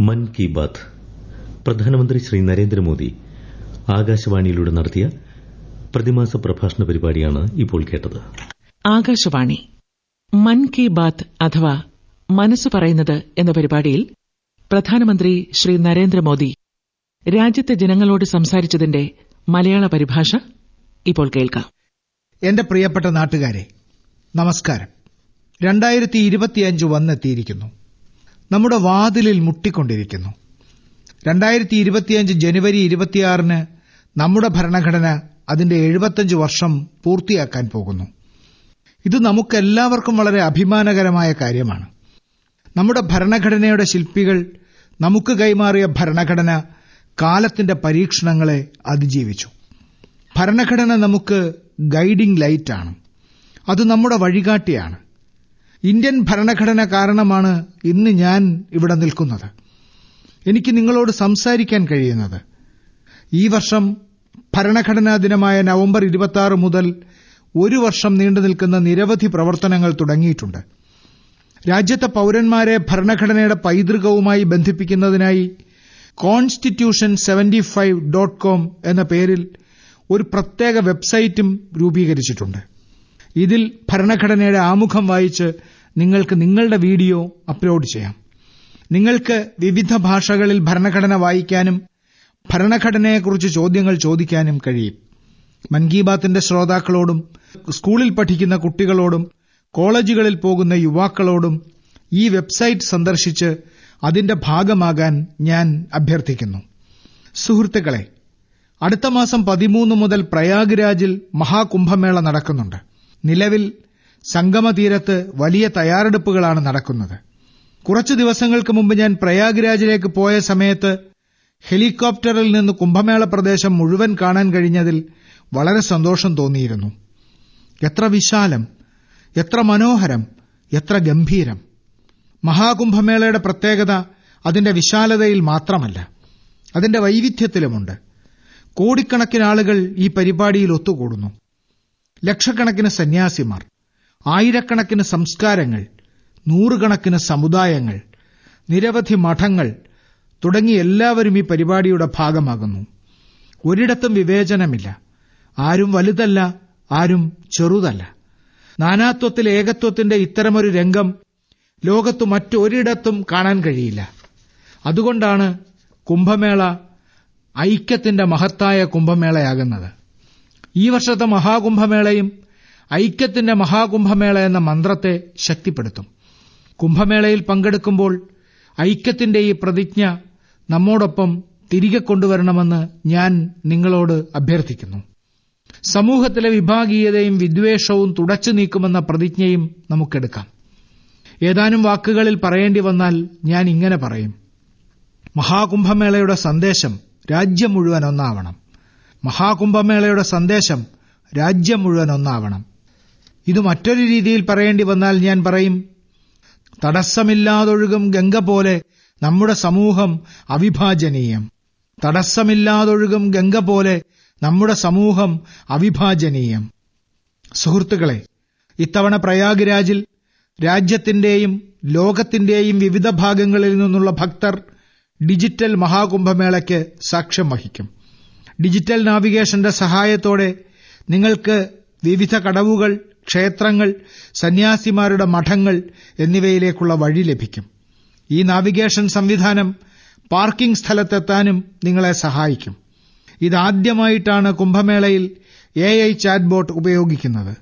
മൻ കി ബാത്ത് പ്രധാനമന്ത്രി ശ്രീ നരേന്ദ്രമോദി ആകാശവാണിയിലൂടെ നടത്തിയ പ്രതിമാസ പ്രഭാഷണ പരിപാടിയാണ് ഇപ്പോൾ കേട്ടത്. ആകാശവാണി മൻ കി ബാത്ത് അഥവാ മനസ്സ് പറയുന്നത് എന്ന പരിപാടിയിൽ പ്രധാനമന്ത്രി ശ്രീ നരേന്ദ്രമോദി രാജ്യത്തെ ജനങ്ങളോട് സംസാരിച്ചതിന്റെ മലയാള പരിഭാഷ ഇപ്പോൾ കേൾക്കാം. എന്റെ പ്രിയപ്പെട്ട നാട്ടുകാരെ, നമസ്കാരം. 2025 വന്നെത്തിയിരിക്കുന്നു. നമ്മുടെ വാതിലിൽ മുട്ടിക്കൊണ്ടിരിക്കുന്നു. 2025 ജനുവരി 26 നമ്മുടെ ഭരണഘടന അതിന്റെ 75 വർഷം പൂർത്തിയാക്കാൻ പോകുന്നു. ഇത് നമുക്കെല്ലാവർക്കും വളരെ അഭിമാനകരമായ കാര്യമാണ്. നമ്മുടെ ഭരണഘടനയുടെ ശില്പികൾ നമുക്ക് കൈമാറിയ ഭരണഘടന കാലത്തിന്റെ പരീക്ഷണങ്ങളെ അതിജീവിച്ചു. ഭരണഘടന നമുക്ക് ഗൈഡിംഗ് ലൈറ്റാണ്. അത് നമ്മുടെ വഴികാട്ടിയാണ്. ഇന്ത്യൻ ഭരണഘടന കാരണമാണ് ഇന്ന് ഞാൻ ഇവിടെ നിൽക്കുന്നത്. എനിക്ക് നിങ്ങളോട് സംസാരിക്കാൻ കഴിയുന്നത്. ഈ വർഷം ഭരണഘടനാ ദിനമായ നവംബർ 26 മുതൽ ഒരു വർഷം നീണ്ടു നിൽക്കുന്ന നിരവധി പ്രവർത്തനങ്ങൾ തുടങ്ങിയിട്ടുണ്ട്. രാജ്യത്തെ പൌരന്മാരെ ഭരണഘടനയുടെ പൈതൃകവുമായി ബന്ധിപ്പിക്കുന്നതിനായി constitution75.com എന്ന പേരിൽ ഒരു പ്രത്യേക വെബ്സൈറ്റും രൂപീകരിച്ചിട്ടുണ്ട്. ഇതിൽ ഭരണഘടനയുടെ ആമുഖം വായിച്ച് നിങ്ങൾക്ക് നിങ്ങളുടെ വീഡിയോ അപ്ലോഡ് ചെയ്യാം. നിങ്ങൾക്ക് വിവിധ ഭാഷകളിൽ ഭരണഘടന വായിക്കാനും ഭരണഘടനയെക്കുറിച്ച് ചോദ്യങ്ങൾ ചോദിക്കാനും കഴിയും. മൻ കി ബാത്തിന്റെ ശ്രോതാക്കളോടും സ്കൂളിൽ പഠിക്കുന്ന കുട്ടികളോടും കോളേജുകളിൽ പോകുന്ന യുവാക്കളോടും ഈ വെബ്സൈറ്റ് സന്ദർശിച്ച് അതിന്റെ ഭാഗമാകാൻ ഞാൻ അഭ്യർത്ഥിക്കുന്നു. സുഹൃത്തുക്കളെ, അടുത്ത മാസം 13 മുതൽ പ്രയാഗ്രാജിൽ മഹാകുംഭമേള നടക്കുന്നുണ്ട്. നിലവിൽ സംഗമതീരത്ത് വലിയ തയ്യാറെടുപ്പുകളാണ് നടക്കുന്നത്. കുറച്ചു ദിവസങ്ങൾക്ക് മുമ്പ് ഞാൻ പ്രയാഗ്രാജിലേക്ക് പോയ സമയത്ത് ഹെലികോപ്റ്ററിൽ നിന്ന് കുംഭമേള പ്രദേശം മുഴുവൻ കാണാൻ കഴിഞ്ഞതിൽ വളരെ സന്തോഷം തോന്നിയിരുന്നു. എത്ര വിശാലം, എത്ര മനോഹരം, എത്ര ഗംഭീരം! മഹാകുംഭമേളയുടെ പ്രത്യേകത അതിന്റെ വിശാലതയിൽ മാത്രമല്ല, അതിന്റെ വൈവിധ്യത്തിലുമുണ്ട്. കോടിക്കണക്കിന് ആളുകൾ ഈ പരിപാടിയിൽ ഒത്തുകൂടുന്നു. ലക്ഷക്കണക്കിന് സന്യാസിമാർ, ആയിരക്കണക്കിന് സംസ്കാരങ്ങൾ, നൂറുകണക്കിന് സമുദായങ്ങൾ, നിരവധി മഠങ്ങൾ തുടങ്ങി എല്ലാവരും ഈ പരിപാടിയുടെ ഭാഗമാകുന്നു. ഒരിടത്തും വിവേചനമില്ല. ആരും വലുതല്ല, ആരും ചെറുതല്ല. നാനാത്വത്തിൽ ഏകത്വത്തിന്റെ ഇത്തരമൊരു രംഗം ലോകത്ത് മറ്റൊരിടത്തും കാണാൻ കഴിയില്ല. അതുകൊണ്ടാണ് കുംഭമേള ഐക്യത്തിന്റെ മഹത്തായ കുംഭമേളയാകുന്നത്. ഈ വർഷത്തെ മഹാകുംഭമേളയും ഐക്യത്തിന്റെ മഹാകുംഭമേള എന്ന മന്ത്രത്തെ ശക്തിപ്പെടുത്തും. കുംഭമേളയിൽ പങ്കെടുക്കുമ്പോൾ ഐക്യത്തിന്റെ ഈ പ്രതിജ്ഞ നമ്മോടൊപ്പം തിരികെ കൊണ്ടുവരണമെന്ന് ഞാൻ നിങ്ങളോട് അഭ്യർത്ഥിക്കുന്നു. സമൂഹത്തിലെ വിഭാഗീയതയും വിദ്വേഷവും തുടച്ചു നീക്കുമെന്ന പ്രതിജ്ഞയും നമുക്കെടുക്കാം. ഏതാനും വാക്കുകളിൽ പറയേണ്ടി വന്നാൽ ഞാൻ ഇങ്ങനെ പറയും: മഹാകുംഭമേളയുടെ സന്ദേശം രാജ്യം മുഴുവൻ ഒന്നാവണം. മഹാകുംഭമേളയുടെ സന്ദേശം രാജ്യം മുഴുവൻ ഒന്നാവണം. ഇത് മറ്റൊരു രീതിയിൽ പറയേണ്ടി വന്നാൽ ഞാൻ പറയും: തടസ്സമില്ലാതൊഴുകും ഗംഗ പോലെ നമ്മുടെ സമൂഹം അവിഭാജനീയം. തടസ്സമില്ലാതൊഴുകും ഗംഗ പോലെ നമ്മുടെ സമൂഹം അവിഭാജനീയം. സുഹൃത്തുക്കളെ, ഇത്തവണ പ്രയാഗ്രാജിൽ രാജ്യത്തിന്റെയും ലോകത്തിന്റെയും വിവിധ ഭാഗങ്ങളിൽ നിന്നുള്ള ഭക്തർ ഡിജിറ്റൽ മഹാകുംഭമേളയ്ക്ക് സാക്ഷ്യം വഹിക്കും. ഡിജിറ്റൽ നാവിഗേഷന്റെ സഹായത്തോടെ നിങ്ങൾക്ക് വിവിധ കടവുകൾ, ക്ഷേത്രങ്ങൾ, സന്യാസിമാരുടെ മഠങ്ങൾ എന്നിവയിലേക്കുള്ള വഴി ലഭിക്കും. ഈ നാവിഗേഷൻ സംവിധാനം പാർക്കിംഗ് സ്ഥലത്തെത്താനും നിങ്ങളെ സഹായിക്കും. ഇതാദ്യമായിട്ടാണ് കുംഭമേളയിൽ AI ചാറ്റ്ബോട്ട് ഉപയോഗിക്കുന്നത്.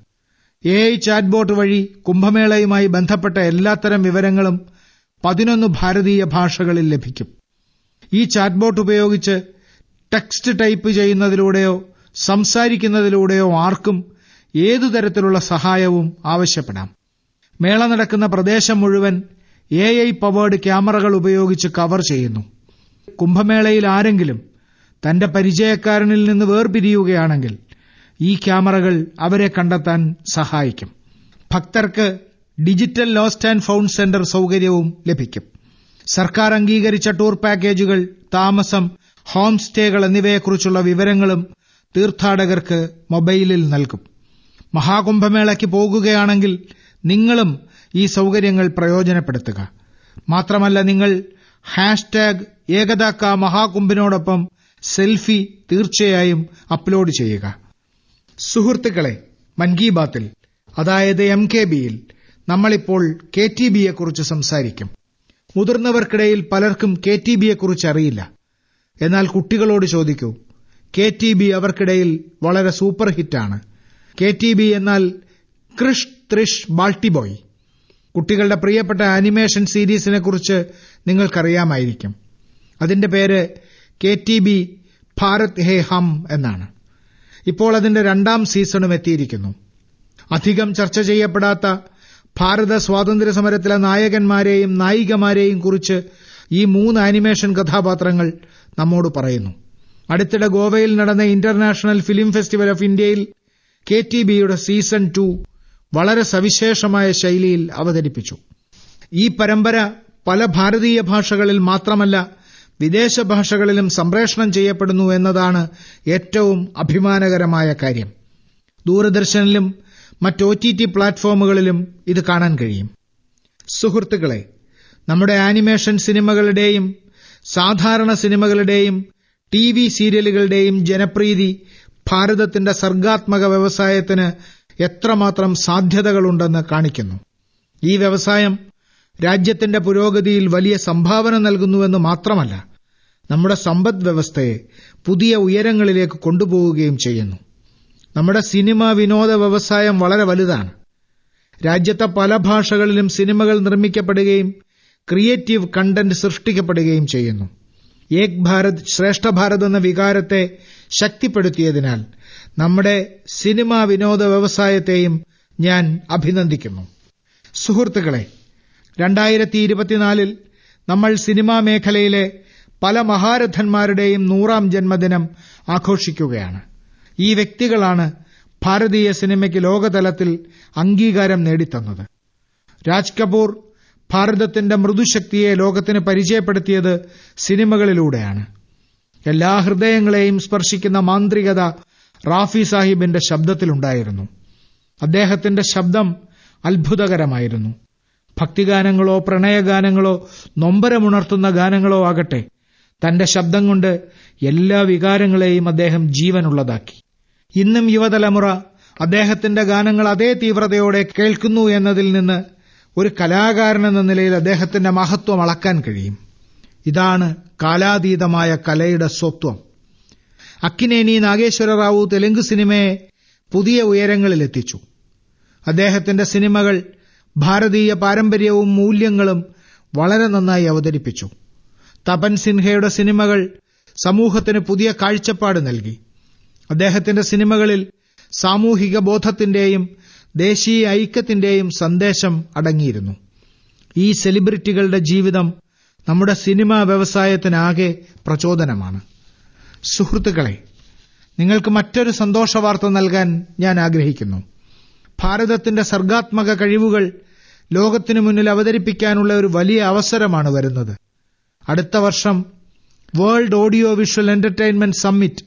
AI ചാറ്റ്ബോട്ട് വഴി കുംഭമേളയുമായി ബന്ധപ്പെട്ട എല്ലാത്തരം വിവരങ്ങളും 11 ഭാരതീയ ഭാഷകളിൽ ലഭിക്കും. ഈ ചാറ്റ്ബോട്ട് ഉപയോഗിച്ച് ടെക്സ്റ്റ് ടൈപ്പ് ചെയ്യുന്നതിലൂടെയോ സംസാരിക്കുന്നതിലൂടെയോ ആർക്കും ഏതുതരത്തിലുള്ള സഹായവും ആവശ്യപ്പെടാം. മേള നടക്കുന്ന പ്രദേശം മുഴുവൻ AI പവേർഡ് ക്യാമറകൾ ഉപയോഗിച്ച് കവർ ചെയ്യുന്നു. കുംഭമേളയിൽ ആരെങ്കിലും തന്റെ പരിചയക്കാരനിൽ നിന്ന് വേർപിരിയുകയാണെങ്കിൽ ഈ ക്യാമറകൾ അവരെ കണ്ടെത്താൻ സഹായിക്കും. ഭക്തർക്ക് digital lost and found centre സൗകര്യവും ലഭിക്കും. സർക്കാർ അംഗീകരിച്ച ടൂർ പാക്കേജുകൾ, താമസം, ഹോം സ്റ്റേകൾ എന്നിവയെക്കുറിച്ചുള്ള വിവരങ്ങളും തീർത്ഥാടകർക്ക് മൊബൈലിൽ നൽകും. മഹാകുംഭമേളയ്ക്ക് പോകുകയാണെങ്കിൽ നിങ്ങളും ഈ സൗകര്യങ്ങൾ പ്രയോജനപ്പെടുത്തുക. മാത്രമല്ല, നിങ്ങൾ ഏകതാ കാ മഹാകുംഭിനോടൊപ്പം സെൽഫി തീർച്ചയായും അപ്ലോഡ് ചെയ്യുക. സുഹൃത്തുക്കളെ, മൻ കി ബാത്തിൽ, അതായത് MKBയിൽ നമ്മളിപ്പോൾ KTBയെക്കുറിച്ച് സംസാരിക്കും. മുതിർന്നവർക്കിടയിൽ പലർക്കും KTBയെക്കുറിച്ച് അറിയില്ല. എന്നാൽ കുട്ടികളോട് ചോദിക്കൂ, KTB അവർക്കിടയിൽ വളരെ സൂപ്പർ ഹിറ്റാണ്. KTB എന്നാൽ കൃഷ് ത്രിഷ് ബാൾട്ടിബോയ്. കുട്ടികളുടെ പ്രിയപ്പെട്ട ആനിമേഷൻ സീരീസിനെ കുറിച്ച് നിങ്ങൾക്കറിയാമായിരിക്കും. അതിന്റെ പേര് KTB ഭാരത് ഹേ ഹം എന്നാണ്. ഇപ്പോൾ അതിന്റെ 2ാം സീസണും എത്തിയിരിക്കുന്നു. അധികം ചർച്ച ചെയ്യപ്പെടാത്ത ഭാരത സ്വാതന്ത്ര്യ സമരത്തിലെ നായകന്മാരെയും നായികമാരെയും കുറിച്ച് ഈ 3 ആനിമേഷൻ കഥാപാത്രങ്ങൾ നമ്മോട് പറയുന്നു. അടുത്തിടെ ഗോവയിൽ നടന്ന ഇന്റർനാഷണൽ ഫിലിം ഫെസ്റ്റിവൽ ഓഫ് ഇന്ത്യയിൽ KTBയുടെ സീസൺ 2 വളരെ സവിശേഷമായ ശൈലിയിൽ അവതരിപ്പിച്ചു. ഈ പരമ്പര പല ഭാരതീയ ഭാഷകളിൽ മാത്രമല്ല വിദേശ ഭാഷകളിലും സംപ്രേഷണം ചെയ്യപ്പെടുന്നു എന്നതാണ് ഏറ്റവും അഭിമാനകരമായ കാര്യം. ദൂരദർശനിലും മറ്റ് OTT പ്ലാറ്റ്ഫോമുകളിലും ഇത് കാണാൻ കഴിയും. സുഹൃത്തുക്കളെ, നമ്മുടെ ആനിമേഷൻ സിനിമകളുടെയും സാധാരണ സിനിമകളുടെയും TV സീരിയലുകളുടെയും ജനപ്രീതി ഭാരതത്തിന്റെ സർഗാത്മക വ്യവസായത്തിന് എത്രമാത്രം സാധ്യതകളുണ്ടെന്ന് കാണിക്കുന്നു. ഈ വ്യവസായം രാജ്യത്തിന്റെ പുരോഗതിയിൽ വലിയ സംഭാവന നൽകുന്നുവെന്ന് മാത്രമല്ല, നമ്മുടെ സമ്പദ് വ്യവസ്ഥയെ പുതിയ ഉയരങ്ങളിലേക്ക് കൊണ്ടുപോവുകയും ചെയ്യുന്നു. നമ്മുടെ സിനിമ വിനോദ വ്യവസായം വളരെ വലുതാണ്. രാജ്യത്തെ പല ഭാഷകളിലും സിനിമകൾ നിർമ്മിക്കപ്പെടുകയും ക്രിയേറ്റീവ് കണ്ടന്റ് സൃഷ്ടിക്കപ്പെടുകയും ചെയ്യുന്നു. ഏക് ഭാരത് ശ്രേഷ്ഠ ഭാരത് എന്ന വികാരത്തെ ശക്തിപ്പെടുത്തിയതിനാൽ നമ്മുടെ സിനിമ വിനോദ വ്യവസായത്തെയും ഞാൻ അഭിനന്ദിക്കുന്നു. സുഹൃത്തുക്കളെ, 2024ൽ നമ്മൾ സിനിമാ മേഖലയിലെ പല മഹാരഥന്മാരുടെയും 100ാം ജന്മദിനം ആഘോഷിക്കുകയാണ്. ഈ വ്യക്തികളാണ് ഭാരതീയ സിനിമയ്ക്ക് ലോകതലത്തിൽ അംഗീകാരം നേടിത്തന്നത്. രാജ് കപൂർ ഭാരതത്തിന്റെ മൃദുശക്തിയെ ലോകത്തിന് പരിചയപ്പെടുത്തിയത് സിനിമകളിലൂടെയാണ്. എല്ലാ ഹൃദയങ്ങളെയും സ്പർശിക്കുന്ന മാന്ത്രികത റാഫി സാഹിബിന്റെ ശബ്ദത്തിലുണ്ടായിരുന്നു. അദ്ദേഹത്തിന്റെ ശബ്ദം അത്ഭുതകരമായിരുന്നു. ഭക്തിഗാനങ്ങളോ പ്രണയഗാനങ്ങളോ നൊമ്പരമുണർത്തുന്ന ഗാനങ്ങളോ ആകട്ടെ, തന്റെ ശബ്ദം കൊണ്ട് എല്ലാ വികാരങ്ങളെയും അദ്ദേഹം ജീവനുള്ളതാക്കി. ഇന്നും യുവതലമുറ അദ്ദേഹത്തിന്റെ ഗാനങ്ങൾ അതേ തീവ്രതയോടെ കേൾക്കുന്നു എന്നതിൽ നിന്ന് ഒരു കലാകാരനെന്ന നിലയിൽ അദ്ദേഹത്തിന്റെ മഹത്വം അളക്കാൻ കഴിയും. ഇതാണ് കാലാതീതമായ കലയുടെ സ്വത്വം. അക്കിനേനി നാഗേശ്വര റാവു തെലുങ്ക് സിനിമയെ പുതിയ ഉയരങ്ങളിലെത്തിച്ചു. അദ്ദേഹത്തിന്റെ സിനിമകൾ ഭാരതീയ പാരമ്പര്യവും മൂല്യങ്ങളും വളരെ നന്നായി അവതരിപ്പിച്ചു. തപൻ സിൻഹയുടെ സിനിമകൾ സമൂഹത്തിന് പുതിയ കാഴ്ചപ്പാട് നൽകി. അദ്ദേഹത്തിന്റെ സിനിമകളിൽ സാമൂഹിക ബോധത്തിന്റെയും ദേശീയ ഐക്യത്തിന്റെയും സന്ദേശം അടങ്ങിയിരുന്നു. ഈ സെലിബ്രിറ്റികളുടെ ജീവിതം നമ്മുടെ സിനിമാ വ്യവസായത്തിനാകെ പ്രചോദനമാണ്. സുഹൃത്തുക്കളെ, നിങ്ങൾക്ക് മറ്റൊരു സന്തോഷവാർത്ത നൽകാൻ ഞാൻ ആഗ്രഹിക്കുന്നു. ഭാരതത്തിന്റെ സർഗാത്മക കഴിവുകൾ ലോകത്തിനു മുന്നിൽ അവതരിപ്പിക്കാനുള്ള ഒരു വലിയ അവസരമാണ് വരുന്നത്. അടുത്ത വർഷം world audio visual entertainment summit,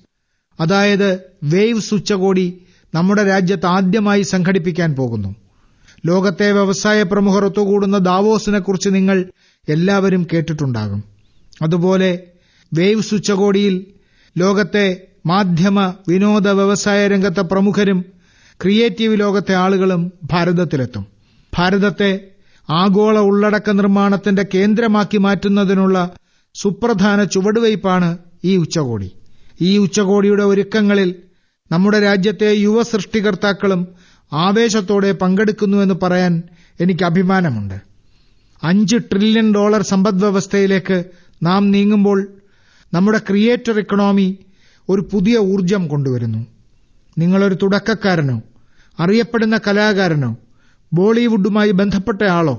അതായത് വേവ്സ് ഉച്ചകോടി നമ്മുടെ രാജ്യത്ത് ആദ്യമായി സംഘടിപ്പിക്കാൻ പോകുന്നു. ലോകത്തെ വ്യവസായ പ്രമുഖർ ഒത്തുകൂടുന്ന ദാവോസിനെ കുറിച്ച് നിങ്ങൾ എല്ലാവരും കേട്ടിട്ടുണ്ടാകും. അതുപോലെ വേവ്സ് ഉച്ചകോടിയിൽ ലോകത്തെ മാധ്യമ വിനോദ വ്യവസായ രംഗത്തെ പ്രമുഖരും ക്രിയേറ്റീവ് ലോകത്തെ ആളുകളും ഭാരതത്തിലെത്തും. ഭാരതത്തെ ആഗോള ഉള്ളടക്ക നിർമ്മാണത്തിന്റെ കേന്ദ്രമാക്കി മാറ്റുന്നതിനുള്ള സുപ്രധാന ചുവടുവയ്പ്പാണ് ഈ ഉച്ചകോടി. ഈ ഉച്ചകോടിയുടെ ഒരുക്കങ്ങളിൽ നമ്മുടെ രാജ്യത്തെ യുവ സൃഷ്ടികർത്താക്കളും ആവേശത്തോടെ പങ്കെടുക്കുന്നുവെന്ന് പറയാൻ എനിക്ക് അഭിമാനമുണ്ട്. $5 ട്രില്യൺ സമ്പദ്വ്യവസ്ഥയിലേക്ക് നാം നീങ്ങുമ്പോൾ നമ്മുടെ ക്രിയേറ്റർ ഇക്കണോമി ഒരു പുതിയ ഊർജം കൊണ്ടുവരുന്നു. നിങ്ങളൊരു തുടക്കക്കാരനോ അറിയപ്പെടുന്ന കലാകാരനോ ബോളിവുഡുമായി ബന്ധപ്പെട്ട ആളോ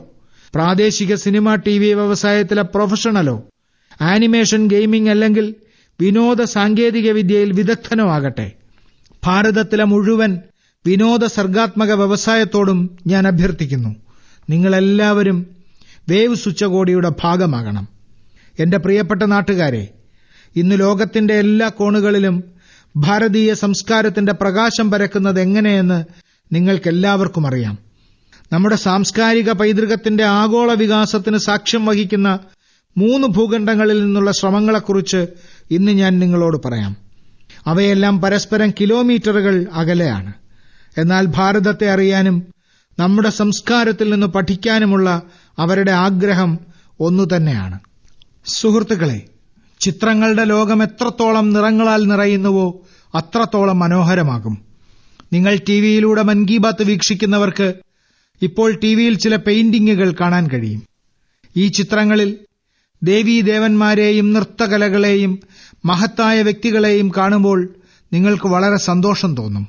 പ്രാദേശിക സിനിമ TV വ്യവസായത്തിലെ പ്രൊഫഷണലോ ആനിമേഷൻ ഗെയിമിംഗ് അല്ലെങ്കിൽ വിനോദ സാങ്കേതിക വിദ്യയിൽ വിദഗ്ധനോ ആകട്ടെ, ഭാരതത്തിലെ മുഴുവൻ വിനോദ സർഗാത്മക വ്യവസായത്തോടും ഞാൻ അഭ്യർത്ഥിക്കുന്നു, നിങ്ങളെല്ലാവരും വേവ്സ് ഉച്ചകോടിയുടെ ഭാഗമാകണം. എന്റെ പ്രിയപ്പെട്ട നാട്ടുകാരെ, ഇന്ന് ലോകത്തിന്റെ എല്ലാ കോണുകളിലും ഭാരതീയ സംസ്കാരത്തിന്റെ പ്രകാശം പരക്കുന്നത് എങ്ങനെയെന്ന് നിങ്ങൾക്കെല്ലാവർക്കും അറിയാം. നമ്മുടെ സാംസ്കാരിക പൈതൃകത്തിന്റെ ആഗോള വികാസത്തിന് സാക്ഷ്യം വഹിക്കുന്ന 3 ഭൂഖണ്ഡങ്ങളിൽ നിന്നുള്ള ശ്രമങ്ങളെക്കുറിച്ച് ഇന്ന് ഞാൻ നിങ്ങളോട് പറയാം. അവയെല്ലാം പരസ്പരം കിലോമീറ്ററുകൾ അകലെയാണ്. എന്നാൽ ഭാരതത്തെ അറിയാനും നമ്മുടെ സംസ്കാരത്തിൽ നിന്ന് പഠിക്കാനുമുള്ള അവരുടെ ആഗ്രഹം ഒന്നുതന്നെയാണ്. സുഹൃത്തുക്കളെ, ചിത്രങ്ങളുടെ ലോകം എത്രത്തോളം നിറങ്ങളാൽ നിറയുന്നുവോ അത്രത്തോളം മനോഹരമാകും. നിങ്ങൾ ടിവിയിലൂടെ മൻ കി ബാത്ത് വീക്ഷിക്കുന്നവർക്ക് ഇപ്പോൾ ടിവിയിൽ ചില പെയിന്റിങ്ങുകൾ കാണാൻ കഴിയും. ഈ ചിത്രങ്ങളിൽ ദേവീദേവന്മാരെയും നൃത്തകലകളെയും മഹത്തായ വ്യക്തികളെയും കാണുമ്പോൾ നിങ്ങൾക്ക് വളരെ സന്തോഷം തോന്നും.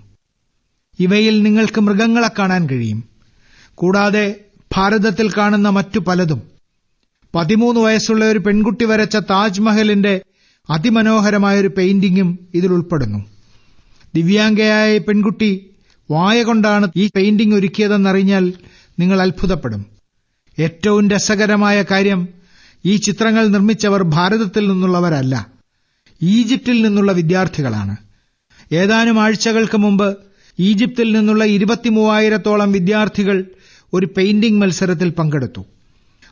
ഇവയിൽ നിങ്ങൾക്ക് മൃഗങ്ങളെ കാണാൻ കഴിയും. കൂടാതെ ഭാരതത്തിൽ കാണുന്ന മറ്റു പലതും. 13 വയസ്സുള്ള ഒരു പെൺകുട്ടി വരച്ച താജ്മഹലിന്റെ അതിമനോഹരമായൊരു പെയിന്റിംഗും ഇതിൽ ഉൾപ്പെടുന്നു. ദിവ്യാംഗയായ ഈ പെൺകുട്ടി വായ കൊണ്ടാണ് ഈ പെയിന്റിംഗ് ഒരുക്കിയതെന്നറിഞ്ഞാൽ നിങ്ങൾ അത്ഭുതപ്പെടും. ഏറ്റവും രസകരമായ കാര്യം, ഈ ചിത്രങ്ങൾ നിർമ്മിച്ചവർ ഭാരതത്തിൽ നിന്നുള്ളവരല്ല, ഈജിപ്തിൽ നിന്നുള്ള വിദ്യാർത്ഥികളാണ്. ഏതാനും ആഴ്ചകൾക്ക് മുമ്പ് ഈജിപ്തിൽ നിന്നുള്ള 23,000-ഓളം വിദ്യാർത്ഥികൾ ഒരു പെയിന്റിംഗ് മത്സരത്തിൽ പങ്കെടുത്തു.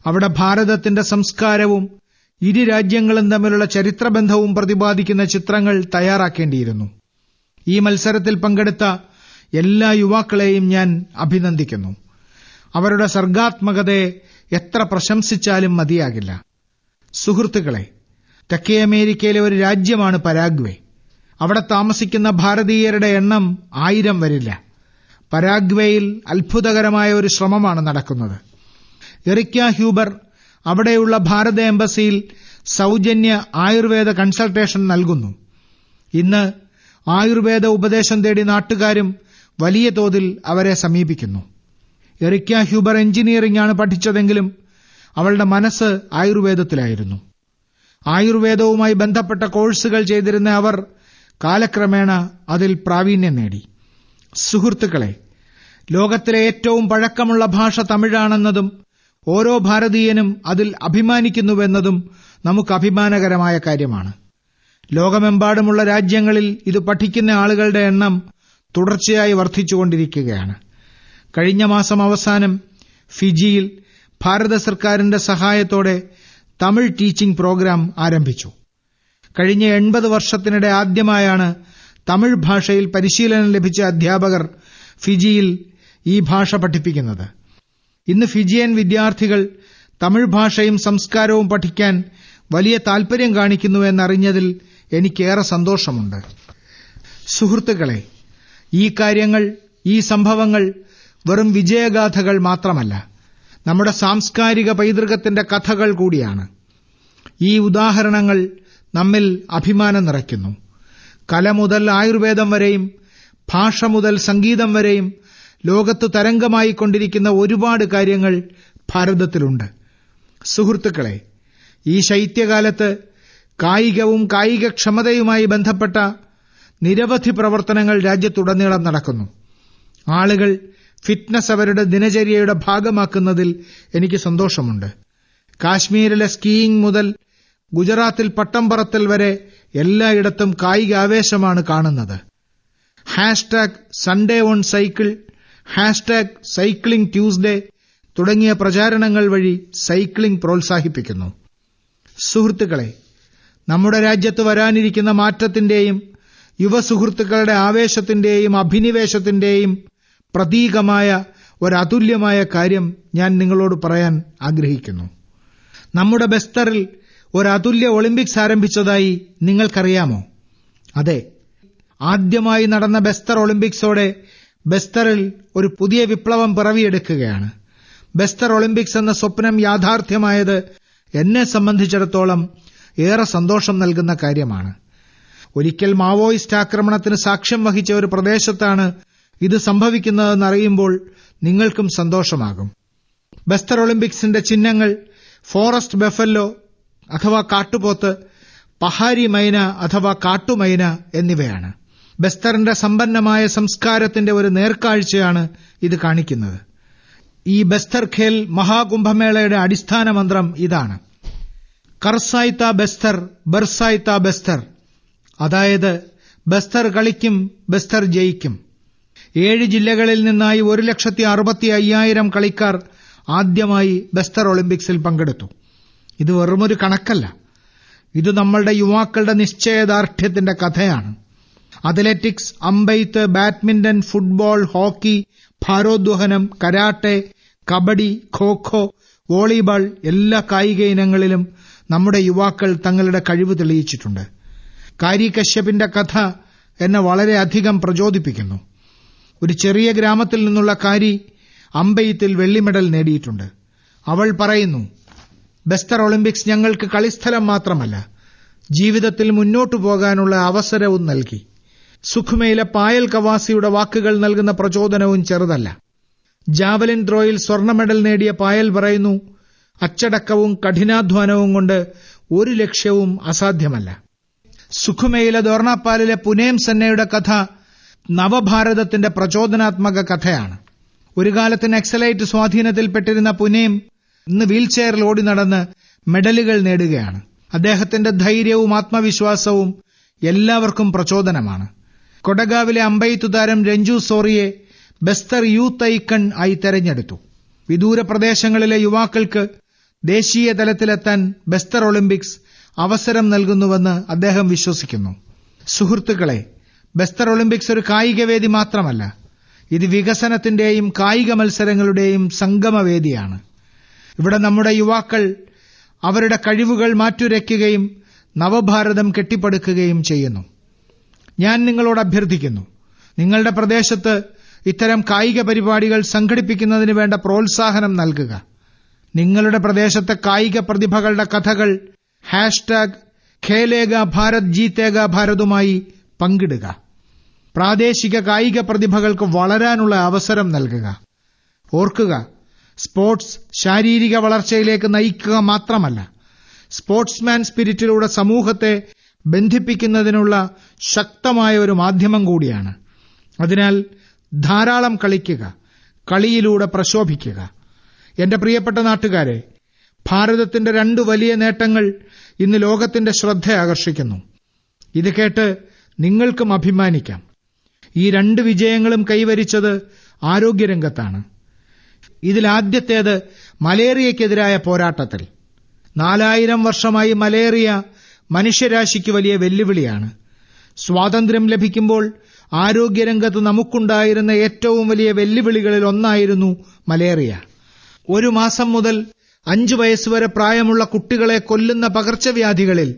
അവിടെ ഭാരതത്തിന്റെ സംസ്കാരവും ഇരു രാജ്യങ്ങളും തമ്മിലുള്ള ചരിത്രബന്ധവും പ്രതിപാദിക്കുന്ന ചിത്രങ്ങൾ തയ്യാറാക്കേണ്ടിയിരുന്നു. ഈ മത്സരത്തിൽ പങ്കെടുത്ത എല്ലാ യുവാക്കളെയും ഞാൻ അഭിനന്ദിക്കുന്നു. അവരുടെ സർഗാത്മകതയെ എത്ര പ്രശംസിച്ചാലും മതിയാകില്ല. സുഹൃത്തുക്കളെ, തെക്കേ അമേരിക്കയിലെ ഒരു രാജ്യമാണ് പരാഗ്വേ. അവിടെ താമസിക്കുന്ന ഭാരതീയരുടെ എണ്ണം 1000 വരില്ല. പരാഗ്വേയിൽ അത്ഭുതകരമായ ഒരു ശ്രമമാണ് നടക്കുന്നത്. എറിക്ക ഹ്യൂബർ അവിടെയുള്ള ഭാരത എംബസിയിൽ സൗജന്യ ആയുർവേദ കൺസൾട്ടേഷൻ നൽകുന്നു. ഇന്ന് ആയുർവേദ ഉപദേശം തേടി നാട്ടുകാരും വലിയ തോതിൽ അവരെ സമീപിക്കുന്നു. എറിക്ക ഹ്യൂബർ എഞ്ചിനീയറിംഗ് ആണ് പഠിച്ചതെങ്കിലും അവളുടെ മനസ്സ് ആയുർവേദത്തിലായിരുന്നു. ആയുർവേദവുമായി ബന്ധപ്പെട്ട കോഴ്സുകൾ ചെയ്തിരുന്ന അവർ കാലക്രമേണ അതിൽ പ്രാവീണ്യം നേടി. സുഹൃത്തുക്കളെ, ലോകത്തിലെ ഏറ്റവും പഴക്കമുള്ള ഭാഷ തമിഴാണെന്നതും ഓരോ ഭാരതീയനും അതിൽ അഭിമാനിക്കുന്നുവെന്നതും നമുക്ക് അഭിമാനകരമായ കാര്യമാണ്. ലോകമെമ്പാടുമുള്ള രാജ്യങ്ങളിൽ ഇത് പഠിക്കുന്ന ആളുകളുടെ എണ്ണം തുടർച്ചയായി വർദ്ധിച്ചുകൊണ്ടിരിക്കുകയാണ്. കഴിഞ്ഞ മാസം അവസാനം ഫിജിയിൽ ഭാരത സർക്കാരിന്റെ സഹായത്തോടെ തമിഴ് ടീച്ചിംഗ് പ്രോഗ്രാം ആരംഭിച്ചു. കഴിഞ്ഞ 80 വർഷത്തിനിടെ ആദ്യമായാണ് തമിഴ് ഭാഷയിൽ പരിശീലനം ലഭിച്ച അധ്യാപകർ ഫിജിയിൽ ഈ ഭാഷ പഠിപ്പിക്കുന്നത്. ഇന്ന് ഫിജിയൻ വിദ്യാർത്ഥികൾ തമിഴ് ഭാഷയും സംസ്കാരവും പഠിക്കാൻ വലിയ താൽപര്യം കാണിക്കുന്നുവെന്നറിഞ്ഞതിൽ എനിക്കേറെ സന്തോഷമുണ്ട്. സുഹൃത്തുക്കളെ, ഈ കാര്യങ്ങൾ, ഈ സംഭവങ്ങൾ വെറും വിജയഗാഥകൾ മാത്രമല്ല, നമ്മുടെ സാംസ്കാരിക പൈതൃകത്തിന്റെ കഥകൾ കൂടിയാണ്. ഈ ഉദാഹരണങ്ങൾ നമ്മിൽ അഭിമാനം നിറയ്ക്കുന്നു. കല മുതൽ ആയുർവേദം വരെയും ഭാഷ മുതൽ സംഗീതം വരെയും ലോകത്ത് തരംഗമായിക്കൊണ്ടിരിക്കുന്ന ഒരുപാട് കാര്യങ്ങൾ ഭാരതത്തിലുണ്ട്. സുഹൃത്തുക്കളെ, ഈ ശൈത്യകാലത്ത് കായികവും കായികക്ഷമതയുമായി ബന്ധപ്പെട്ട നിരവധി പ്രവർത്തനങ്ങൾ രാജ്യത്തുടനീളം നടക്കുന്നു. ആളുകൾ ഫിറ്റ്നസ് അവരുടെ ദിനചര്യയുടെ ഭാഗമാക്കുന്നതിൽ എനിക്ക് സന്തോഷമുണ്ട്. കാശ്മീരിലെ സ്കീയിംഗ് മുതൽ ഗുജറാത്തിൽ പട്ടം പറത്തൽ വരെ എല്ലായിടത്തും കായിക ആവേശമാണ് കാണുന്നത്. #Sunday on cycle, #cycling Tuesday തുടങ്ങിയ പ്രചാരണങ്ങൾ വഴി സൈക്ലിംഗ് പ്രോത്സാഹിപ്പിക്കുന്നു. സുഹൃത്തുക്കളെ, നമ്മുടെ രാജ്യത്ത് വരാനിരിക്കുന്ന മാറ്റത്തിന്റെയും യുവസുഹൃത്തുക്കളുടെ ആവേശത്തിന്റെയും അഭിനിവേശത്തിന്റെയും പ്രതീകമായ ഒരതുല്യമായ കാര്യം ഞാൻ നിങ്ങളോട് പറയാൻ ആഗ്രഹിക്കുന്നു. നമ്മുടെ ബസ്തറിൽ ഒരു അതുല്യ ഒളിമ്പിക്സ് ആരംഭിച്ചതായി നിങ്ങൾക്കറിയാമോ? അതെ, ആദ്യമായി നടന്ന ബസ്തർ ഒളിമ്പിക്സോടെ ബസ്തറിൽ ഒരു പുതിയ വിപ്ലവം പിറവിയെടുക്കുകയാണ്. ബസ്തർ ഒളിമ്പിക്സ് എന്ന സ്വപ്നം യാഥാർത്ഥ്യമായത് എന്നെ സംബന്ധിച്ചിടത്തോളം ഏറെ സന്തോഷം നൽകുന്ന കാര്യമാണ്. ഒരിക്കൽ മാവോയിസ്റ്റ് ആക്രമണത്തിന് സാക്ഷ്യം വഹിച്ച ഒരു പ്രദേശത്താണ് ഇത് സംഭവിക്കുന്നതെന്നറിയുമ്പോൾ നിങ്ങൾക്കും സന്തോഷമാകും. ബസ്തർ ഒളിമ്പിക്സിന്റെ ചിഹ്നങ്ങൾ ഫോറസ്റ്റ് ബഫല്ലോ അഥവാ കാട്ടുപോത്ത്, പഹാരി മൈന അഥവാ കാട്ടുമൈന എന്നിവയാണ്. ബസ്തറിന്റെ സമ്പന്നമായ സംസ്കാരത്തിന്റെ ഒരു നേർക്കാഴ്ചയാണ് ഇത് കാണിക്കുന്നത്. ഈ ബസ്തർ ഖേൽ മഹാകുംഭമേളയുടെ അടിസ്ഥാന മന്ത്രം ഇതാണ്: കർസായ്ത ബസ്തർ, ബർസായ്ത ബസ്തർ. അതായത്, ബസ്തർ കളിക്കും, ബസ്തർ ജയിക്കും. 7 ജില്ലകളിൽ നിന്നായി 1,65,000 കളിക്കാർ ആദ്യമായി ബസ്തർ ഒളിമ്പിക്സിൽ പങ്കെടുത്തു. ഇത് വെറുമൊരു കണക്കല്ല, ഇത് നമ്മളുടെ യുവാക്കളുടെ നിശ്ചയദാർഢ്യത്തിന്റെ കഥയാണ്. അത്ലറ്റിക്സ്, അമ്പെയ്ത്ത്, ബാഡ്മിന്റൺ, ഫുട്ബോൾ, ഹോക്കി, ഭാരോദ്വഹനം, കരാട്ടെ, കബഡി, ഖോഖോ, വോളിബോൾ എല്ലാ കായിക ഇനങ്ങളിലും നമ്മുടെ യുവാക്കൾ തങ്ങളുടെ കഴിവ് തെളിയിച്ചിട്ടുണ്ട്. കാരി കശ്യപിന്റെ കഥ എന്നെ വളരെയധികം പ്രചോദിപ്പിക്കുന്നു. ഒരു ചെറിയ ഗ്രാമത്തിൽ നിന്നുള്ള കാരി അമ്പെയ്ത്തിൽ വെള്ളി മെഡൽ നേടിയിട്ടുണ്ട്. അവൾ പറയുന്നു, ബസ്തർ ഒളിമ്പിക്സ് ഞങ്ങൾക്ക് കളിസ്ഥലം മാത്രമല്ല, ജീവിതത്തിൽ മുന്നോട്ടു പോകാനുള്ള അവസരവും നൽകി. സുഖ്മയിലെ പായൽ കവാസിയുടെ വാക്കുകൾ നൽകുന്ന പ്രചോദനവും ചെറുതല്ല. ജാവലിൻ ത്രോയിൽ സ്വർണ്ണ മെഡൽ നേടിയ പായൽ പറയുന്നു, അച്ചടക്കവും കഠിനാധ്വാനവും കൊണ്ട് ഒരു ലക്ഷ്യവും അസാധ്യമല്ല. സുഖ്മയിലെ ദോർണാപ്പാലിലെ പുനേം സെന്നയുടെ കഥ നവഭാരതത്തിന്റെ പ്രചോദനാത്മക കഥയാണ്. ഒരു കാലത്ത് നക്സലൈറ്റ് സ്വാധീനത്തിൽപ്പെട്ടിരുന്ന പുനേം ഇന്ന് വീൽചെയറിൽ ഓടി നടന്ന് മെഡലുകൾ നേടുകയാണ്. അദ്ദേഹത്തിന്റെ ധൈര്യവും ആത്മവിശ്വാസവും എല്ലാവർക്കും പ്രചോദനമാണ്. കൊടഗാവിലെ അമ്പെയ്ത്ത് താരം രഞ്ജു സോറിയെ ബസ്തർ യൂത്ത് ഐക്കൺ ആയി തെരഞ്ഞെടുത്തു. വിദൂര പ്രദേശങ്ങളിലെ യുവാക്കൾക്ക് ദേശീയ തലത്തിലെത്താൻ ബസ്തർ ഒളിമ്പിക്സ് അവസരം നൽകുന്നുവെന്ന് അദ്ദേഹം വിശ്വസിക്കുന്നു. സുഹൃത്തുക്കളെ, ബസ്തർ ഒളിമ്പിക്സ് ഒരു കായികവേദി മാത്രമല്ല, ഇത് വികസനത്തിന്റെയും കായിക മത്സരങ്ങളുടെയും സംഗമവേദിയാണ്. ഇവിടെ നമ്മുടെ യുവാക്കൾ അവരുടെ കഴിവുകൾ മാറ്റുരയ്ക്കുകയും നവഭാരതം കെട്ടിപ്പടുക്കുകയും ചെയ്യുന്നു. ഞാൻ നിങ്ങളോട് അഭ്യർത്ഥിക്കുന്നു, നിങ്ങളുടെ പ്രദേശത്ത് ഇത്തരം കായിക പരിപാടികൾ സംഘടിപ്പിക്കുന്നതിന് വേണ്ട പ്രോത്സാഹനം നൽകുക. നിങ്ങളുടെ പ്രദേശത്തെ കായിക പ്രതിഭകളുടെ കഥകൾ #ഖേലേഗാ ഭാരത് ജീതേഗാ ഭാരതുമായി പങ്കിടുക. പ്രാദേശിക കായിക പ്രതിഭകൾക്ക് വളരാനുള്ള അവസരം നൽകുക. ഓർക്കുക, സ്പോർട്സ് ശാരീരിക വളർച്ചയിലേക്ക് നയിക്കുക മാത്രമല്ല, സ്പോർട്സ്മാൻ സ്പിരിറ്റിലൂടെ സമൂഹത്തെ ബന്ധിപ്പിക്കുന്നതിനുള്ള ശക്തമായ ഒരു മാധ്യമം കൂടിയാണ്. അതിനാൽ ധാരാളം കളിക്കുക, കളിയിലൂടെ പ്രശോഭിക്കുക. എന്റെ പ്രിയപ്പെട്ട നാട്ടുകാരെ, ഭാരതത്തിന്റെ 2 വലിയ നേട്ടങ്ങൾ ഇന്ന് ലോകത്തിന്റെ ശ്രദ്ധ ആകർഷിക്കുന്നു. ഇത് കേട്ട് നിങ്ങൾക്കും അഭിമാനിക്കാം. ഈ 2 വിജയങ്ങളും കൈവരിച്ചത് ആരോഗ്യരംഗത്താണ്. ഇതിലാദ്യത്തേത് മലേറിയയ്ക്കെതിരായ പോരാട്ടത്തിൽ. 4000 വർഷമായി മലേറിയ മനുഷ്യരാശിക്ക് വലിയ വെല്ലുവിളിയാണ്. സ്വാതന്ത്ര്യം ലഭിക്കുമ്പോൾ ആരോഗ്യരംഗത്ത് നമുക്കുണ്ടായിരുന്ന ഏറ്റവും വലിയ വെല്ലുവിളികളിൽ ഒന്നായിരുന്നു മലേറിയ. 1 മാസം മുതൽ 5 വയസ്സുവരെ പ്രായമുള്ള കുട്ടികളെ കൊല്ലുന്ന പകർച്ചവ്യാധികളിൽ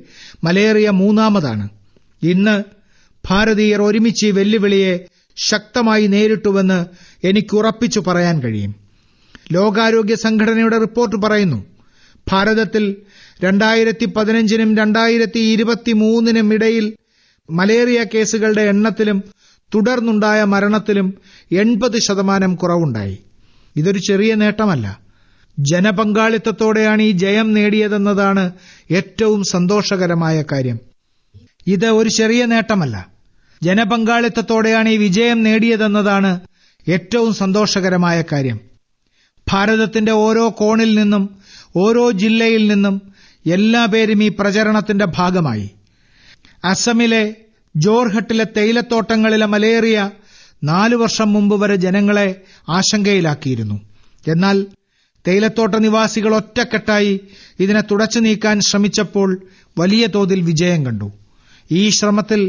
മലേറിയ 3ാമതാണ്. ഇന്ന് ഭാരതീയർ ഒരുമിച്ച് ഈ വെല്ലുവിളിയെ ശക്തമായി നേരിട്ടുവെന്ന് എനിക്ക് ഉറപ്പിച്ചു പറയാൻ കഴിയും. ലോകാരോഗ്യ സംഘടനയുടെ റിപ്പോർട്ട് പറയുന്നു, ഭാരതത്തിൽ 2015നും 2023നും ഇടയിൽ മലേറിയ കേസുകളുടെ എണ്ണത്തിലും തുടർന്നുണ്ടായ മരണത്തിലും 80% കുറവുണ്ടായി. ഇതൊരു ചെറിയ നേട്ടമല്ല. ജനപങ്കാളിത്തത്തോടെയാണ് ഈ ജയം നേടിയതെന്നതാണ് ഏറ്റവും സന്തോഷകരമായ കാര്യം. ഇത് ഒരു ചെറിയ നേട്ടമല്ല, ജനപങ്കാളിത്തത്തോടെയാണ് ഈ വിജയം നേടിയതെന്നതാണ് ഏറ്റവും സന്തോഷകരമായ കാര്യം. ഭാരതത്തിന്റെ ഓരോ കോണിൽ നിന്നും ഓരോ ജില്ലയിൽ നിന്നും എല്ലാ പേരും ഈ പ്രചരണത്തിന്റെ ഭാഗമായി. അസമിലെ ജോർഹട്ടിലെ തേയിലത്തോട്ടങ്ങളിലെ മലേറിയ 4 വർഷം മുമ്പ് വരെ ജനങ്ങളെ ആശങ്കയിലാക്കിയിരുന്നു. എന്നാൽ തേയിലത്തോട്ട നിവാസികൾ ഒറ്റക്കെട്ടായി ഇതിനെ തുടച്ചു നീക്കാൻ ശ്രമിച്ചപ്പോൾ വലിയ തോതിൽ വിജയം കണ്ടു. ഈ ശ്രമത്തിൽ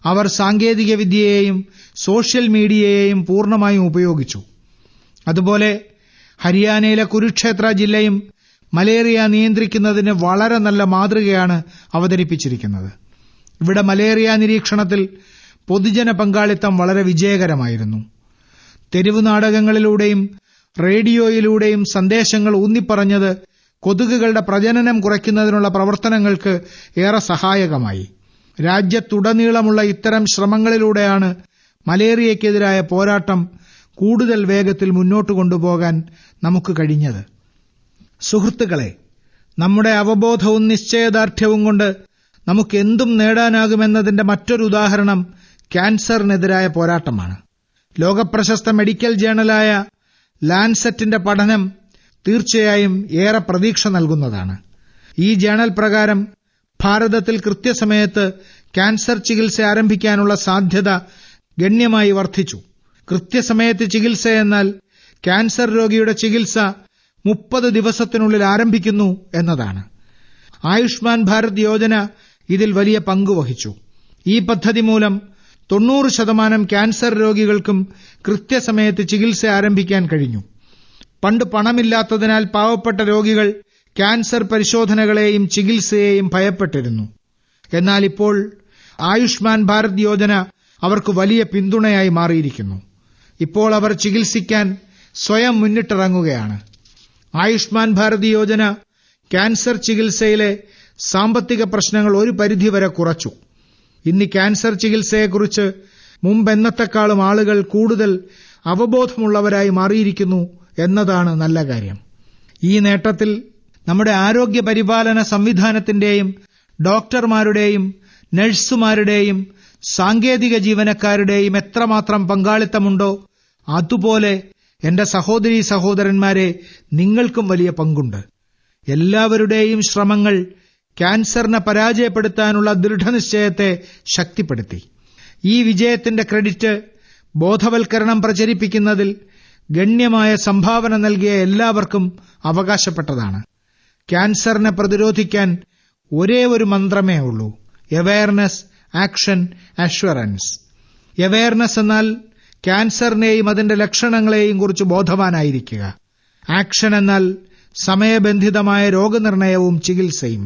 അവർ സാങ്കേതിക വിദ്യയെയും സോഷ്യൽ മീഡിയയെയും പൂർണ്ണമായും ഉപയോഗിച്ചു. അതുപോലെ ഹരിയാനയിലെ കുരുക്ഷേത്ര ജില്ലയും മലേറിയ നിയന്ത്രിക്കുന്നതിന് വളരെ നല്ല മാതൃകയാണ് അവതരിപ്പിച്ചിരിക്കുന്നത്. ഇവിടെ മലേറിയ നിരീക്ഷണത്തിൽ പൊതുജന പങ്കാളിത്തം വളരെ വിജയകരമായിരുന്നു. തെരുവു നാടകങ്ങളിലൂടെയും റേഡിയോയിലൂടെയും സന്ദേശങ്ങൾ ഊന്നിപ്പറഞ്ഞത് കൊതുകുകളുടെ പ്രജനനം കുറയ്ക്കുന്നതിനുള്ള പ്രവർത്തനങ്ങൾക്ക് ഏറെ സഹായകമായി. രാജ്യത്തുടനീളമുള്ള ഇത്തരം ശ്രമങ്ങളിലൂടെയാണ് മലേറിയയ്ക്കെതിരായ പോരാട്ടം കൂടുതൽ വേഗത്തിൽ മുന്നോട്ട് കൊണ്ടുപോകാൻ നമുക്ക് കഴിഞ്ഞത്. സുഹൃത്തുക്കളെ, നമ്മുടെ അവബോധവും നിശ്ചയദാർഢ്യവും കൊണ്ട് നമുക്ക് എന്തും നേടാനാകുമെന്നതിന്റെ മറ്റൊരു ഉദാഹരണം ക്യാൻസറിനെതിരായ പോരാട്ടമാണ്. ലോകപ്രശസ്ത മെഡിക്കൽ ജേണലായ ലാൻസെറ്റിന്റെ പഠനം തീർച്ചയായും ഏറെ പ്രതീക്ഷ നൽകുന്നതാണ്. ഈ ജേണൽ പ്രകാരം ഭാരതത്തിൽ കൃത്യസമയത്ത് ക്യാൻസർ ചികിത്സ ആരംഭിക്കാനുള്ള സാധ്യത ഗണ്യമായി വർദ്ധിച്ചു. കൃത്യസമയത്ത് ചികിത്സയെന്നാൽ ക്യാൻസർ രോഗിയുടെ ചികിത്സ 30 ദിവസത്തിനുള്ളിൽ ആരംഭിക്കുന്നു എന്നതാണ്. ആയുഷ്മാൻ ഭാരത് യോജന ഇതിൽ വലിയ പങ്കുവഹിച്ചു. ഈ പദ്ധതി മൂലം 90% ക്യാൻസർ രോഗികൾക്കും കൃത്യസമയത്ത് ചികിത്സ ആരംഭിക്കാൻ കഴിഞ്ഞു. പണ്ട് പണമില്ലാത്തതിനാൽ പാവപ്പെട്ട രോഗികൾ ക്യാൻസർ പരിശോധനകളെയും ചികിത്സയെയും ഭയപ്പെട്ടിരുന്നു. എന്നാൽ ഇപ്പോൾ ആയുഷ്മാൻ ഭാരത് യോജന അവർക്ക് വലിയ പിന്തുണയായി മാറിയിരിക്കുന്നു. ഇപ്പോൾ അവർ ചികിത്സിക്കാൻ സ്വയം മുന്നിട്ടിറങ്ങുകയാണ്. ആയുഷ്മാൻ ഭാരത് യോജന ക്യാൻസർ ചികിത്സയിലെ സാമ്പത്തിക പ്രശ്നങ്ങൾ ഒരു പരിധിവരെ കുറച്ചു. ഇന്ന് ക്യാൻസർ ചികിത്സയെക്കുറിച്ച് മുമ്പെന്നത്തെക്കാളും ആളുകൾ കൂടുതൽ അവബോധമുള്ളവരായി മാറിയിരിക്കുന്നു എന്നതാണ് നല്ല കാര്യം. ഈ നേട്ടത്തിൽ നമ്മുടെ ആരോഗ്യ പരിപാലന സംവിധാനത്തിന്റെയും ഡോക്ടർമാരുടെയും നഴ്സുമാരുടെയും സാങ്കേതിക ജീവനക്കാരുടെയും എത്രമാത്രം പങ്കാളിത്തമുണ്ടോ അതുപോലെ എന്റെ സഹോദരീ സഹോദരന്മാരെ, നിങ്ങൾക്കും വലിയ പങ്കുണ്ട്. എല്ലാവരുടെയും ശ്രമങ്ങൾ ക്യാൻസറിനെ പരാജയപ്പെടുത്താനുള്ള ദൃഢനിശ്ചയത്തെ ശക്തിപ്പെടുത്തി. ഈ വിജയത്തിന്റെ ക്രെഡിറ്റ് ബോധവൽക്കരണം പ്രചരിപ്പിക്കുന്നതിൽ ഗണ്യമായ സംഭാവന നൽകിയ എല്ലാവർക്കും അവകാശപ്പെട്ടതാണ്. ക്യാൻസറിനെ പ്രതിരോധിക്കാൻ ഒരേ ഒരു മന്ത്രമേ ഉള്ളൂ: അവയർനെസ്, ആക്ഷൻ, അഷ്വറൻസ്. അവയർനെസ് എന്നാൽ ക്യാൻസറിനെയും അതിന്റെ ലക്ഷണങ്ങളെയും കുറിച്ച് ബോധവാനായിരിക്കുക. ആക്ഷൻ എന്നാൽ സമയബന്ധിതമായ രോഗനിർണയവും ചികിത്സയും.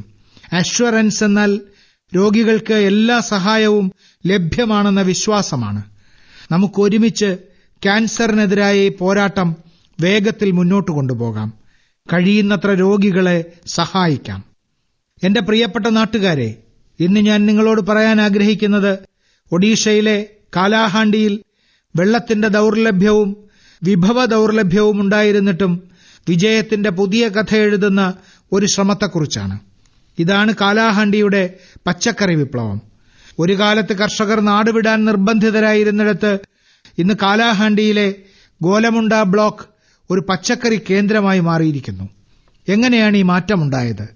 അഷ്വറൻസ് എന്നാൽ രോഗികൾക്ക് എല്ലാ സഹായവും ലഭ്യമാണെന്ന വിശ്വാസമാണ്. നമുക്ക് ഒരുമിച്ച് ക്യാൻസറിനെതിരായ ഈ പോരാട്ടം വേഗത്തിൽ മുന്നോട്ട് കൊണ്ടുപോകാം. കഴിയുന്നത്ര രോഗികളെ സഹായിക്കാം. എന്റെ പ്രിയപ്പെട്ട നാട്ടുകാരെ, ഇന്ന് ഞാൻ നിങ്ങളോട് പറയാൻ ആഗ്രഹിക്കുന്നത് ഒഡീഷയിലെ കാലാഹാണ്ടിയിൽ വെള്ളത്തിന്റെ ദൗർലഭ്യവും വിഭവ ദൗർലഭ്യവും ഉണ്ടായിരുന്നിട്ടും വിജയത്തിന്റെ പുതിയ കഥ എഴുതുന്ന ഒരു ശ്രമത്തെക്കുറിച്ചാണ്. ഇതാണ് കാലാഹാണ്ടിയുടെ പച്ചക്കറി വിപ്ലവം. ഒരു കാലത്ത് കർഷകർ നാടുവിടാൻ നിർബന്ധിതരായിരുന്നിടത്ത് ഇന്ന് കാലാഹാണ്ടിയിലെ ഗോലമുണ്ട ബ്ലോക്ക് ഒരു പച്ചക്കറി കേന്ദ്രമായി മാറിയിരിക്കുന്നു. എങ്ങനെയാണ് ഈ മാറ്റമുണ്ടായത്?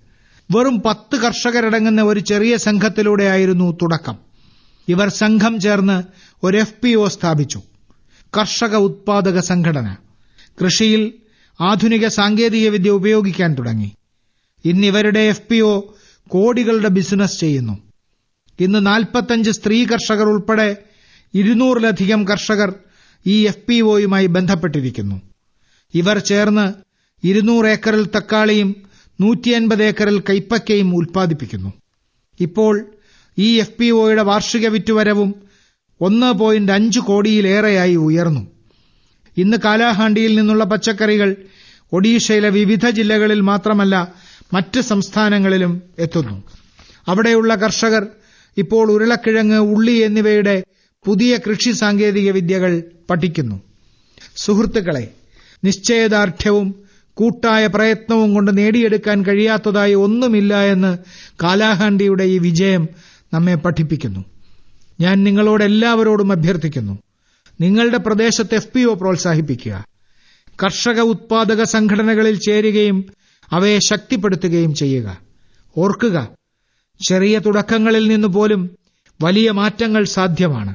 വെറും 10 കർഷകരടങ്ങുന്ന ഒരു ചെറിയ സംഘത്തിലൂടെയായിരുന്നു തുടക്കം. ഇവർ സംഘം ചേർന്ന് ഒരു FPO സ്ഥാപിച്ചു, കർഷക ഉത്പാദക സംഘടന. കൃഷിയിൽ ആധുനിക സാങ്കേതികവിദ്യ ഉപയോഗിക്കാൻ തുടങ്ങി. ഇന്ന് ഇവരുടെ FPO കോടികളുടെ ബിസിനസ് ചെയ്യുന്നു. ഇന്ന് 45 സ്ത്രീ കർഷകർ ഉൾപ്പെടെ 200-ലധികം കർഷകർ ഈ FPOയുമായി ബന്ധപ്പെട്ടിരിക്കുന്നു. ഇവർ ചേർന്ന് 200 ഏക്കറിൽ തക്കാളിയും 150 ഏക്കറിൽ കൈപ്പക്കയും ഉൽപ്പാദിപ്പിക്കുന്നു. ഇപ്പോൾ ഈ FPOയുടെ വാർഷിക വിറ്റുവരവും 1.5 കോടിയിലേറെയായി ഉയർന്നു. ഇന്ന് കാലാഹാണ്ടിയിൽ നിന്നുള്ള പച്ചക്കറികൾ ഒഡീഷയിലെ വിവിധ ജില്ലകളിൽ മാത്രമല്ല മറ്റ് സംസ്ഥാനങ്ങളിലും എത്തുന്നു. അവിടെയുള്ള കർഷകർ ഇപ്പോൾ ഉരുളക്കിഴങ്ങ്, ഉള്ളി എന്നിവയുടെ പുതിയ കൃഷി സാങ്കേതിക വിദ്യകൾ പഠിക്കുന്നു. സുഹൃത്തുക്കളെ, നിശ്ചയദാർഢ്യവും കൂട്ടായ പ്രയത്നവും കൊണ്ട് നേടിയെടുക്കാൻ കഴിയാത്തതായി ഒന്നുമില്ല എന്ന് കാലാഹാണ്ടിയുടെ ഈ വിജയം നമ്മെ പഠിപ്പിക്കുന്നു. ഞാൻ നിങ്ങളോടെല്ലാവരോടും അഭ്യർത്ഥിക്കുന്നു, നിങ്ങളുടെ പ്രദേശത്ത് FPO പ്രോത്സാഹിപ്പിക്കുക. കർഷക ഉത്പാദക സംഘടനകളിൽ ചേരുകയും അവയെ ശക്തിപ്പെടുത്തുകയും ചെയ്യുക. ഓർക്കുക, ചെറിയ തുടക്കങ്ങളിൽ നിന്ന് പോലും വലിയ മാറ്റങ്ങൾ സാധ്യമാണ്.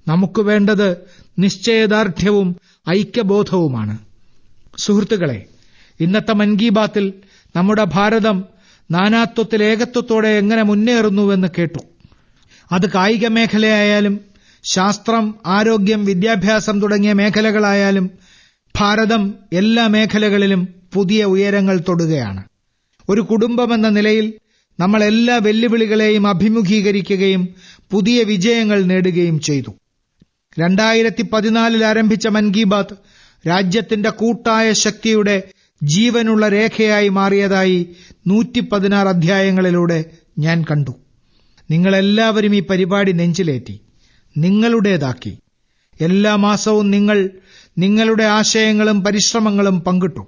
നമുക്ക് വേണ്ടത് നിശ്ചയദാർഢ്യവും ഐക്യബോധവുമാണ്. സുഹൃത്തുക്കളെ, ഇന്നത്തെ മൻ കി ബാത്തിൽ നമ്മുടെ ഭാരതം നാനാത്വത്തിൽ ഏകത്വത്തോടെ എങ്ങനെ മുന്നേറുന്നുവെന്ന് കേട്ടു. അത് കായിക മേഖലയായാലും ശാസ്ത്രം, ആരോഗ്യം, വിദ്യാഭ്യാസം തുടങ്ങിയ മേഖലകളായാലും ഭാരതം എല്ലാ മേഖലകളിലും പുതിയ ഉയരങ്ങൾ തൊടുകയാണ്. ഒരു കുടുംബമെന്ന നിലയിൽ നമ്മൾ എല്ലാ വെല്ലുവിളികളെയും അഭിമുഖീകരിക്കുകയും പുതിയ വിജയങ്ങൾ നേടുകയും ചെയ്തു. 2014 ആരംഭിച്ച മൻ കി ബാത്ത് രാജ്യത്തിന്റെ കൂട്ടായ ശക്തിയുടെ ജീവനുള്ള രേഖയായി മാറിയതായി 116 അധ്യായങ്ങളിലൂടെ ഞാൻ കണ്ടു. നിങ്ങളെല്ലാവരും ഈ പരിപാടി നെഞ്ചിലേറ്റി, നിങ്ങളുടേതാക്കി. എല്ലാ മാസവും നിങ്ങൾ നിങ്ങളുടെ ആശയങ്ങളും പരിശ്രമങ്ങളും പങ്കിട്ടു.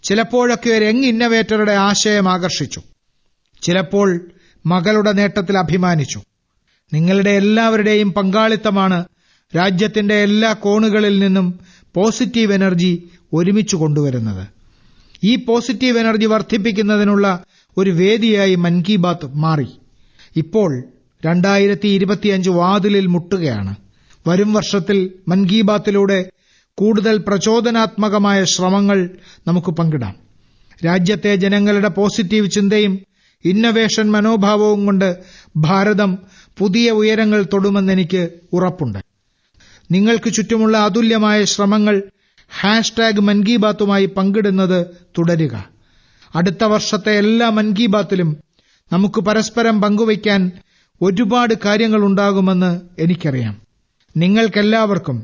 ചിലപ്പോഴൊക്കെ ഒരു യങ് ഇന്നവേറ്ററുടെ ആശയം ആകർഷിച്ചു, ചിലപ്പോൾ മകളുടെ നേട്ടത്തിൽ അഭിമാനിച്ചു. നിങ്ങളുടെ എല്ലാവരുടെയും പങ്കാളിത്തമാണ് രാജ്യത്തിന്റെ എല്ലാ കോണുകളിൽ നിന്നും പോസിറ്റീവ് എനർജി ഒരുമിച്ച് കൊണ്ടുവരുന്നത്. ഈ പോസിറ്റീവ് എനർജി വർദ്ധിപ്പിക്കുന്നതിനുള്ള ഒരു വേദിയായി മൻ കി ബാത്ത് മാറി. ഇപ്പോൾ 2025 വാതിലിൽ മുട്ടുകയാണ്. വരും വർഷത്തിൽ മൻ കി ബാത്തിലൂടെ കൂടുതൽ പ്രചോദനാത്മകമായ ശ്രമങ്ങൾ നമുക്ക് പങ്കിടാം. രാജ്യത്തെ ജനങ്ങളുടെ പോസിറ്റീവ് ചിന്തയും ഇന്നൊവേഷൻ മനോഭാവവും കൊണ്ട് ഭാരതം പുതിയ ഉയരങ്ങൾ തൊടുമെന്നെനിക്ക് ഉറപ്പുണ്ട്. നിങ്ങൾക്ക് ചുറ്റുമുള്ള അതുല്യമായ ശ്രമങ്ങൾ മൻ കി ബാത്തുമായി പങ്കിടുന്നത് തുടരുക. അടുത്ത വർഷത്തെ എല്ലാ മൻ കി ബാത്തിലും നമുക്ക് പരസ്പരം പങ്കുവയ്ക്കാൻ ഒരുപാട് കാര്യങ്ങളുണ്ടാകുമെന്ന് എനിക്കറിയാം. നിങ്ങൾക്കെല്ലാവർക്കും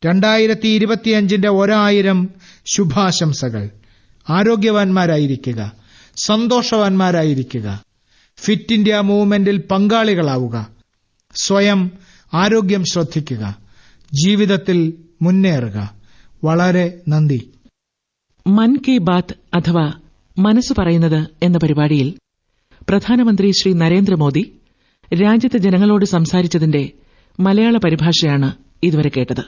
2025ന്റെ 1000 ശുഭാശംസകൾ. ആരോഗ്യവാന്മാരായിരിക്കുക, സന്തോഷവാന്മാരായിരിക്കുക, ഫിറ്റ് ഇന്ത്യ മൂവ്മെന്റിൽ പങ്കാളികളാവുക, സ്വയം ആരോഗ്യം ശ്രദ്ധിക്കുക, ജീവിതത്തിൽ മുന്നേറുക. വളരെ നന്ദി. മൻ കി ബാത്ത് അഥവാ മനസ്സ് പറയുന്നത് എന്ന പരിപാടിയിൽ പ്രധാനമന്ത്രി ശ്രീ നരേന്ദ്രമോദി രാജ്യത്തെ ജനങ്ങളോട് സംസാരിച്ചതിന്റെ മലയാള പരിഭാഷയാണ് ഇതുവരെ കേട്ടത്.